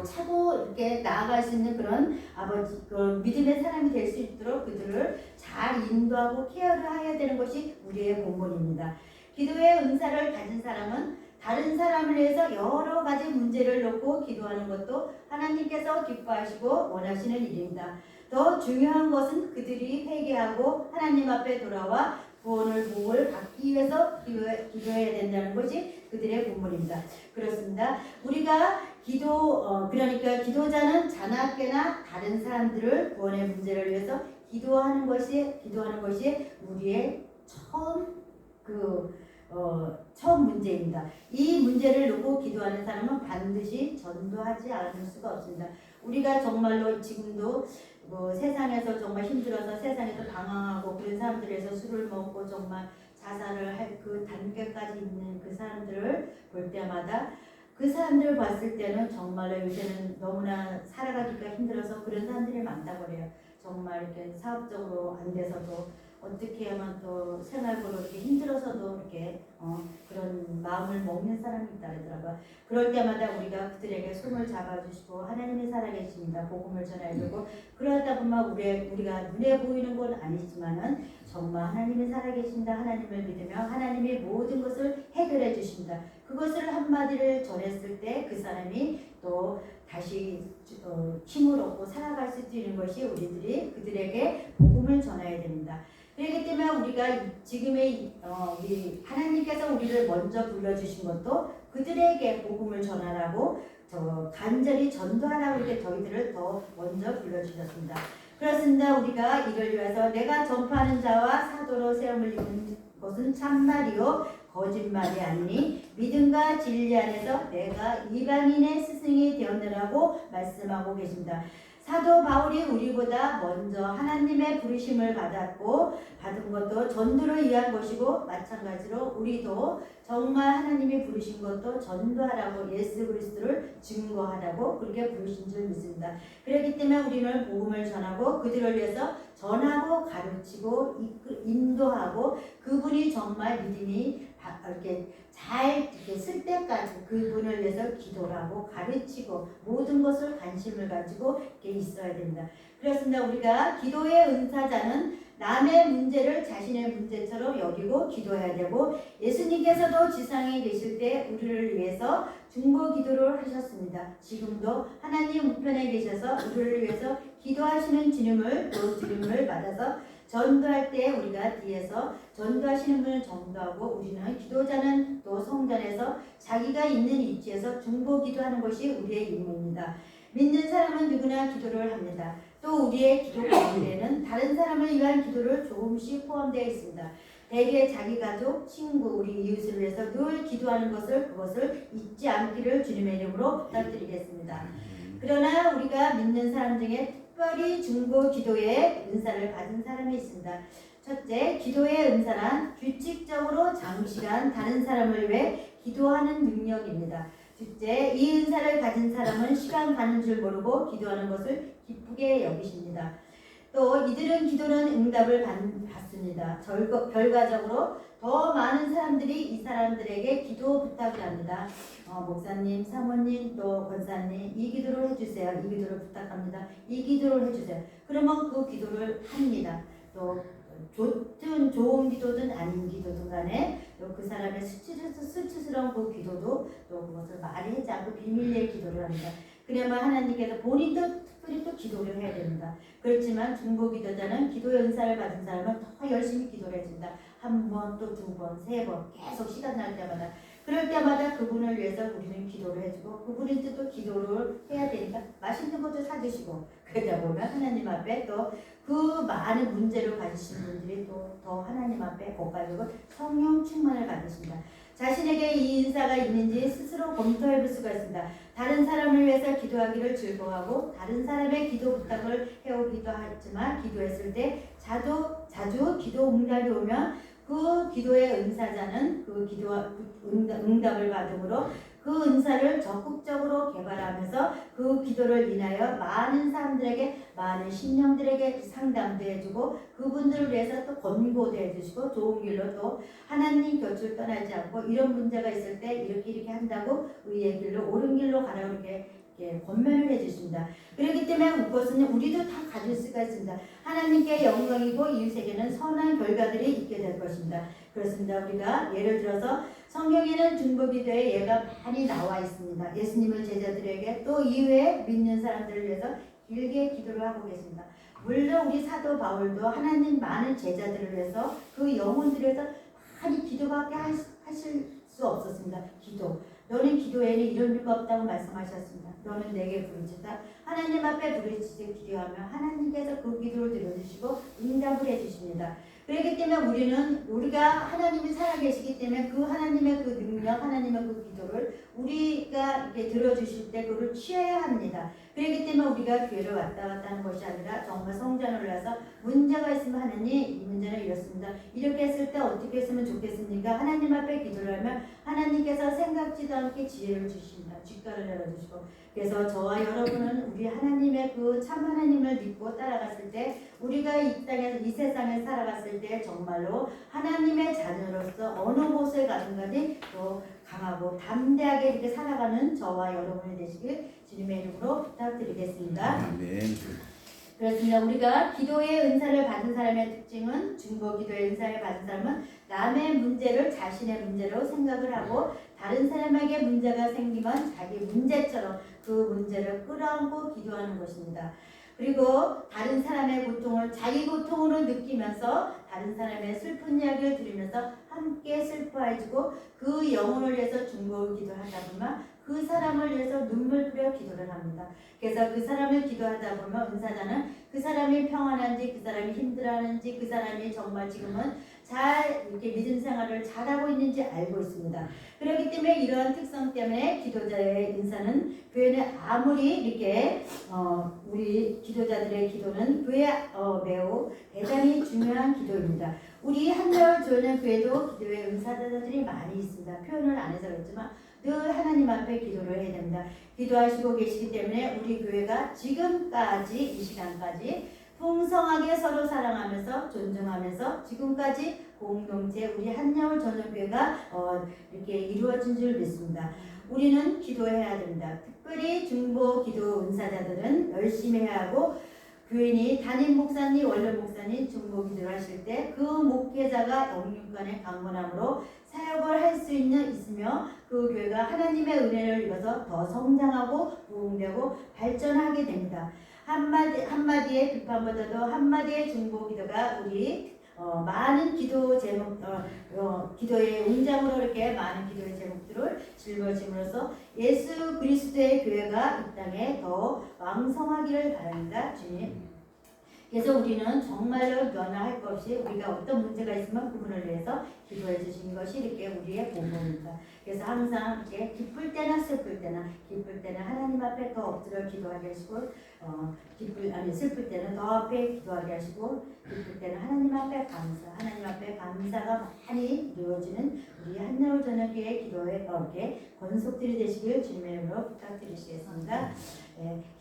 차고 이렇게 나아갈 수 있는 그런 그런 믿음의 사람이 될 수 있도록 그들을 잘 인도하고 케어를 해야 되는 것이 우리의 본분입니다. 기도의 은사를 가진 사람은 다른 사람을 위해서 여러 가지 문제를 놓고 기도하는 것도 하나님께서 기뻐하시고 원하시는 일입니다. 더 중요한 것은 그들이 회개하고 하나님 앞에 돌아와 복을 받기 위해서 기도해야 된다는 것이 그들의 본분입니다. 그렇습니다. 우리가 그러니까 기도자는 자나깨나 다른 사람들을 구원의 문제를 위해서 기도하는 것이 우리의 처음 문제입니다. 이 문제를 놓고 기도하는 사람은 반드시 전도하지 않을 수가 없습니다. 우리가 정말로 지금도 세상에서 정말 힘들어서 세상에서 방황하고 그런 사람들에서 술을 먹고 정말 자살을 할 그 단계까지 있는 그 사람들을 볼 때마다 그 사람들을 봤을 때는 정말로 요새는 너무나 살아가기가 힘들어서 그런 사람들이 많다고 그래요. 정말 이렇게 사업적으로 안 돼서도 어떻게 하면 또 생활적으로 이렇게 힘들어서도 이렇게 그런 마음을 먹는 사람이 있다 그러더라고요. 그럴 때마다 우리가 그들에게 손을 잡아주시고 하나님이 살아계십니다. 복음을 전해주고 그러다 보면 우리가 눈에 보이는 건 아니지만은 정말 하나님이 살아계신다 하나님을 믿으며 하나님이 모든 것을 해결해 주십니다. 그것을 한마디를 전했을 때 그 사람이 또 또 다시 힘을 얻고 살아갈 수 있는 것이 우리들이 그들에게 복음을 전해야 됩니다. 그렇기 때문에 우리가 지금의 우리 하나님께서 우리를 먼저 불러주신 것도 그들에게 복음을 전하라고 간절히 전도하라고 이렇게 저희들을 더 먼저 불러주셨습니다. 그렇습니다. 우리가 이걸 위해서 내가 전파하는 자와 사도로 세움을 입는 것은 참말이요 거짓말이 아니니 믿음과 진리 안에서 내가 이방인의 스승이 되었느라고 말씀하고 계십니다. 사도 바울이 우리보다 먼저 하나님의 부르심을 받은 것도 전도를 위한 것이고 마찬가지로 우리도 정말 하나님이 부르신 것도 전도하라고 예수 그리스도를 증거하라고 그렇게 부르신 줄 믿습니다. 그렇기 때문에 우리는 복음을 전하고 그들을 위해서 전하고 가르치고 인도하고 그분이 정말 믿음이 이렇게 잘 쓸 때까지 그분을 위해서 기도를 하고 가르치고 모든 것을 관심을 가지고 이렇게 있어야 됩니다. 그렇습니다. 우리가 기도의 은사자는 남의 문제를 자신의 문제처럼 여기고 기도해야 되고 예수님께서도 지상에 계실 때 우리를 위해서 중보 기도를 하셨습니다. 지금도 하나님 우편에 계셔서 우리를 위해서 기도하시는 주님을 받아서 전도할 때 우리가 뒤에서 전도하시는 분은 전도하고 우리는 기도자는 또 성전에서 자기가 있는 위치에서 중보 기도하는 것이 우리의 임무입니다. 믿는 사람은 누구나 기도를 합니다. 또 우리의 기도 가운데에는 다른 사람을 위한 기도를 조금씩 포함되어 있습니다. 대개 자기 가족, 친구, 우리 이웃을 위해서 늘 기도하는 그것을 잊지 않기를 주님의 이름으로 부탁드리겠습니다. 그러나 우리가 믿는 사람 중에 특별히 중보 기도의 은사를 받은 사람이 있습니다. 첫째, 기도의 은사란 규칙적으로 장시간 다른 사람을 위해 기도하는 능력입니다. 둘째, 이 은사를 가진 사람은 시간 가는 줄 모르고 기도하는 것을 기쁘게 여기십니다. 또 이들은 기도는 응답을 받습니다. 결과적으로 더 많은 사람들이 이 사람들에게 기도 부탁을 합니다. 목사님, 사모님, 또 권사님 이 기도를 해주세요. 이 기도를 부탁합니다. 이 기도를 해주세요. 그러면 그 기도를 합니다. 또 좋은 기도든 아닌 기도든 간에 또 그 사람의 수치스러운 그 기도도 또 그것을 말하지 않고 비밀리에 기도를 합니다. 그러면 하나님께서 본인도 특별히 또 기도를 해야 됩니다. 그렇지만 중보 기도자는 기도의 은사를 받은 사람은 더 열심히 기도를 해줍니다. 한 번, 또 두 번, 세 번 계속 시간 날 때마다 그럴 때마다 그분을 위해서 우리는 기도를 해주고 그분한테 또 기도를 해야 되니까 맛있는 것도 사주시고 그러다 보면 하나님 앞에 또 그 많은 문제를 가지신 분들이 또 더 하나님 앞에 고가지고 성령 충만을 받으십니다. 자신에게 이 인사가 있는지 스스로 검토해 볼 수가 있습니다. 다른 사람을 위해서 기도하기를 즐거워하고 다른 사람의 기도 부탁을 해오기도 하지만 기도했을 때 자주 기도 응답이 오면 그 기도의 은사자는 그 응답을 받음으로 그 은사를 적극적으로 개발하면서 그 기도를 인하여 많은 사람들에게 많은 심령들에게 상담도 해주고 그분들을 위해서 또 권고도 해주시고 좋은 길로 또 하나님 곁을 떠나지 않고 이런 문제가 있을 때 이렇게 한다고 의의 길로 옳은 길로 가라고 이렇게 권면을 해주십니다. 그렇기 때문에 그것은 우리도 다 가질 수가 있습니다. 하나님께 영광이고 이웃에게는 선한 결과들이 있게 될 것입니다. 그렇습니다. 우리가 예를 들어서 성경에는 중보기도에 예가 많이 나와 있습니다. 예수님은 제자들에게 또 이후에 믿는 사람들을 위해서 길게 기도를 하고 계십니다. 물론 우리 사도 바울도 하나님 많은 제자들을 위해서 그 영혼들을 위해서 많이 기도밖에 하실 수 없었습니다. 너는 기도에는 이런 이유가 없다고 말씀하셨습니다. 너는 내게 부르짖다 하나님 앞에 부르짖어 기도하면 하나님께서 그 기도를 들어주시고 응답을 해주십니다. 그렇기 때문에 우리가 하나님이 살아계시기 때문에 그 하나님의 그 능력, 하나님의 그 기도를 우리가 이렇게 들어주실 때 그걸 취해야 합니다. 그렇기 때문에 우리가 교회를 왔다 갔다 하는 것이 아니라 정말 성전을 올라서 문제가 있으면 하나님 이 문제는 이렇습니다. 이렇게 했을 때 어떻게 했으면 좋겠습니까? 하나님 앞에 기도를 하면 하나님께서 생각지도 않게 지혜를 주십니다. 뒷가를 열어주시고 그래서 저와 여러분은 우리 하나님의 그 참 하나님을 믿고 따라갔을 때 우리가 이 세상에 살아갔을 때 정말로 하나님의 자녀로서 어느 곳에 가든 간에 또 강하고 담대하게 이렇게 살아가는 저와 여러분이 되시길 주님의 이름으로 부탁드리겠습니다. 아멘. 그렇습니다. 우리가 기도의 은사를 받은 사람의 특징은 중보 기도의 은사를 받은 사람은 남의 문제를 자신의 문제로 생각을 하고 다른 사람에게 문제가 생기면 자기 문제처럼 그 문제를 끌어안고 기도하는 것입니다. 그리고 다른 사람의 고통을 자기 고통으로 느끼면서 다른 사람의 슬픈 이야기를 들으면서 함께 슬퍼해주고 그 영혼을 위해서 중보 기도하다 보면 그 사람을 위해서 눈물 뿌려 기도를 합니다. 그래서 그 사람을 기도하다 보면 은사자는 그 사람이 평안한지 그 사람이 힘들어하는지 그 사람이 정말 지금은 잘 이렇게 믿음 생활을 잘하고 있는지 알고 있습니다. 그렇기 때문에 이러한 특성 때문에 기도자의 인사는 교회는 아무리 이렇게 우리 기도자들의 기도는 교회에 매우 대단히 중요한 기도입니다. 우리 한겨울 조는 교회도 기도의 은사자들이 많이 있습니다. 표현을 안 해서 그렇지만 늘 하나님 앞에 기도를 해야 됩니다. 기도하시고 계시기 때문에 우리 교회가 지금까지 이 시간까지 풍성하게 서로 사랑하면서 존중하면서 지금까지 공동체 우리 한여울 전원교회가 이렇게 이루어진 줄 믿습니다. 우리는 기도해야 됩니다. 특별히 중보 기도 은사자들은 열심히 해야 하고 교인이 담임 목사님, 원로 목사님 중보 기도를 하실 때 그 목회자가 영육간의 강건함으로 사역을 할 수 있으며 그 교회가 하나님의 은혜를 입어서 더 성장하고 부흥되고 발전하게 됩니다. 한마디의 비판보다도 한마디의 중보 기도가 우리 많은 기도 제목, 기도의 응장으로 이렇게 많은 기도의 제목들을 짊어짐으로써 예수 그리스도의 교회가 이 땅에 더 왕성하기를 바랍니다. 주님. 그래서 우리는 정말로 변화할 것 없이 우리가 어떤 문제가 있으면 그분을 위해서 기도해 주신 것이 이렇게 우리의 본분입니다. 그래서 항상 이렇게 기쁠 때나 슬플 때는 하나님 앞에 더 엎드려 기도하게 하시고 슬플 때는 더 앞에 기도하게 하시고 기쁠 때는 하나님 앞에 감사가 많이 이루어지는 우리 한여울 저녁의 기도에 이렇게 권속들이 되시길 주님의 이름으로 부탁드리시겠습니다.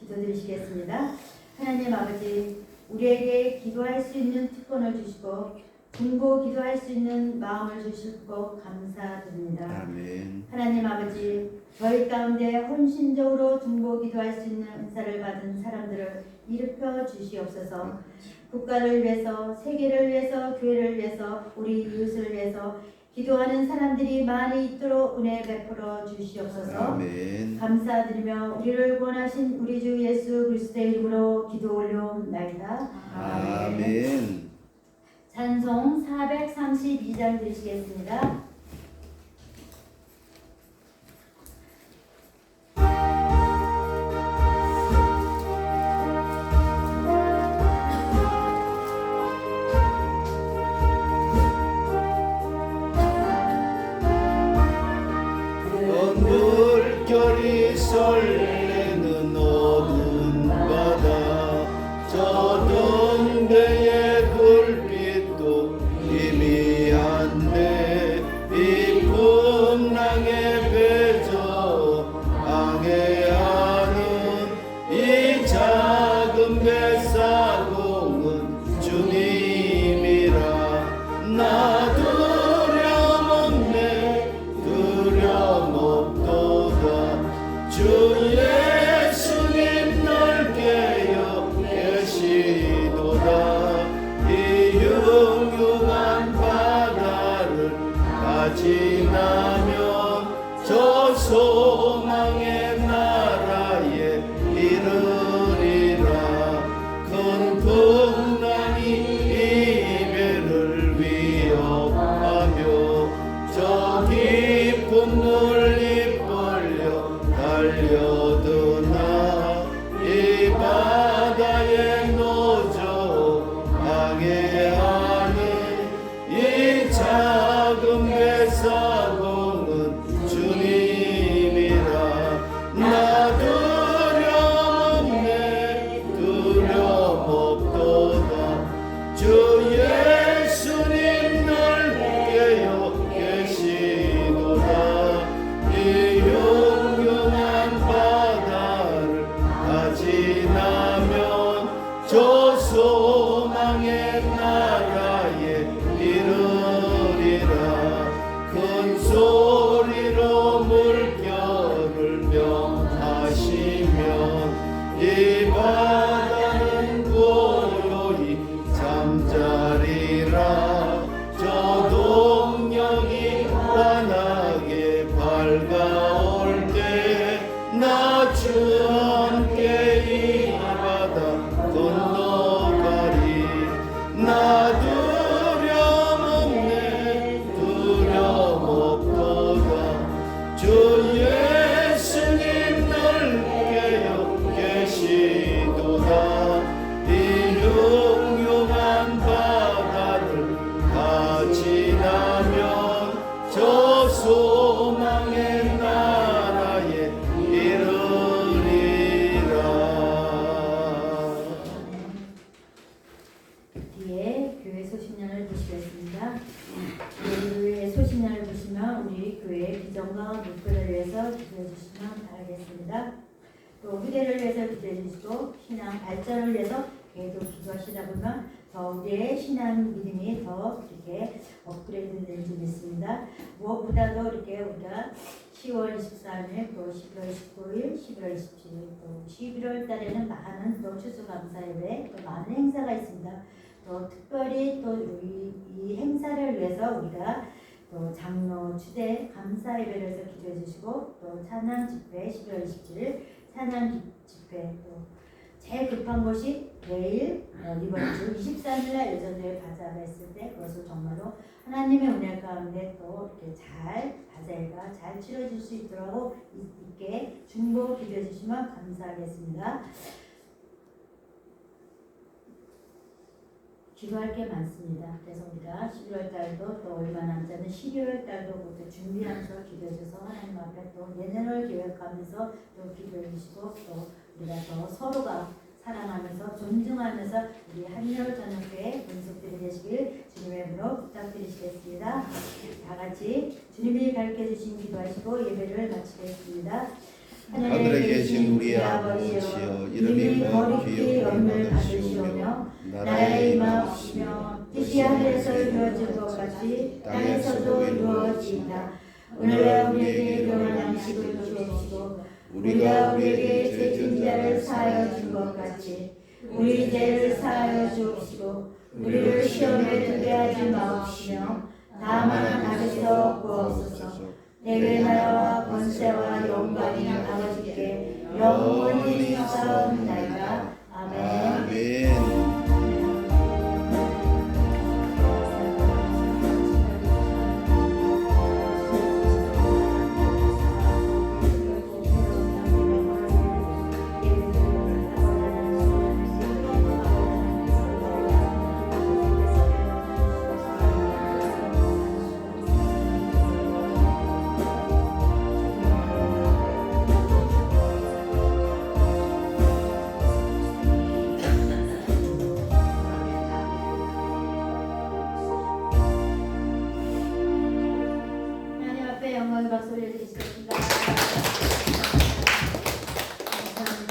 기도드리시겠습니다. 하나님 아버지, 우리에게 기도할 수 있는 특권을 주시고 중보 기도할 수 있는 마음을 주시고 감사드립니다. 아멘. 하나님 아버지, 저희 가운데 헌신적으로 중보 기도할 수 있는 은사를 받은 사람들을 일으켜 주시옵소서. 국가를 위해서, 세계를 위해서, 교회를 위해서, 우리 이웃을 위해서 기도하는 사람들이 많이 있도록 은혜 베풀어 주시옵소서. 아멘. 감사드리며 우리를 구원하신 우리 주 예수 그리스도의 이름으로 기도 올려옵나이다. 아멘. 찬송 432장 드리시겠습니다. 물결이 설레는 어두운 바다, 젖은 배의 불빛도 희미한데 우리의 교회 소식란을 보시겠습니다. 교회 소식란을 보시면 우리 교회 비전과 목표를 위해서 기도해 주시면 바라겠습니다. 또 후대를 위해서 기도해 주시고 신앙 발전을 위해서 계속 기도하시다 보면 더 우리의 신앙 믿음이 더 이렇게 업그레이드 될 줄 믿습니다. 무엇보다도 이렇게 우리가 10월 23일 또 11월 19일, 11월 27일 또 11월 달에는 많은 또 추수감사예배 또 많은 행사가 있습니다. 또 특별히 또 이 행사를 위해서 우리가 또 장로 추대 감사예배를 해서 기도해 주시고 또 찬양 집회 11월 27일 찬양 집회 또 제일 급한 것이 내일 이번 주 23일날 여전대 바자가 있을 때 그것을 정말로 하나님의 은혜 가운데 또 이렇게 잘 바자회가 잘 치러질 수 있도록 있게 중보 기도해 주시면 감사하겠습니다. 기도할 게 많습니다. 그래서 우리가 11월 달도 또 얼마 남지 않은 12월 달도 그것도 준비하면서 기도해 주셔서 하나님 앞에 또 내년을 계획하면서 또 기도해 주시고 또 우리가 더 서로가 사랑하면서 존중하면서 우리 한여울 저녁교회 분석들이 되시길 주님의 이름으로 부탁드리시겠습니다. 다 같이 주님이 가르쳐 주신 기도하시고 예배를 마치겠습니다. 하늘에 계신 우리 아버지여 이름이 거룩히 여김을 받으시오며 나라의 임하옵시며 뜻이 하늘에서 이루어진 것 같이 땅에서도 이루어지이다. 오늘날 우리에게 일용할 양식을 주옵시고 우리가 우리에게 죄진 자를 사하여 준 것 같이 우리 죄를 사하여 주옵시고 우리를 시험에 들게 하지 마옵시며 다만 악에서 구하옵소서. 내게 나라와 권세와 영광이 아버지께 영원히 있사옵나이다. 아멘.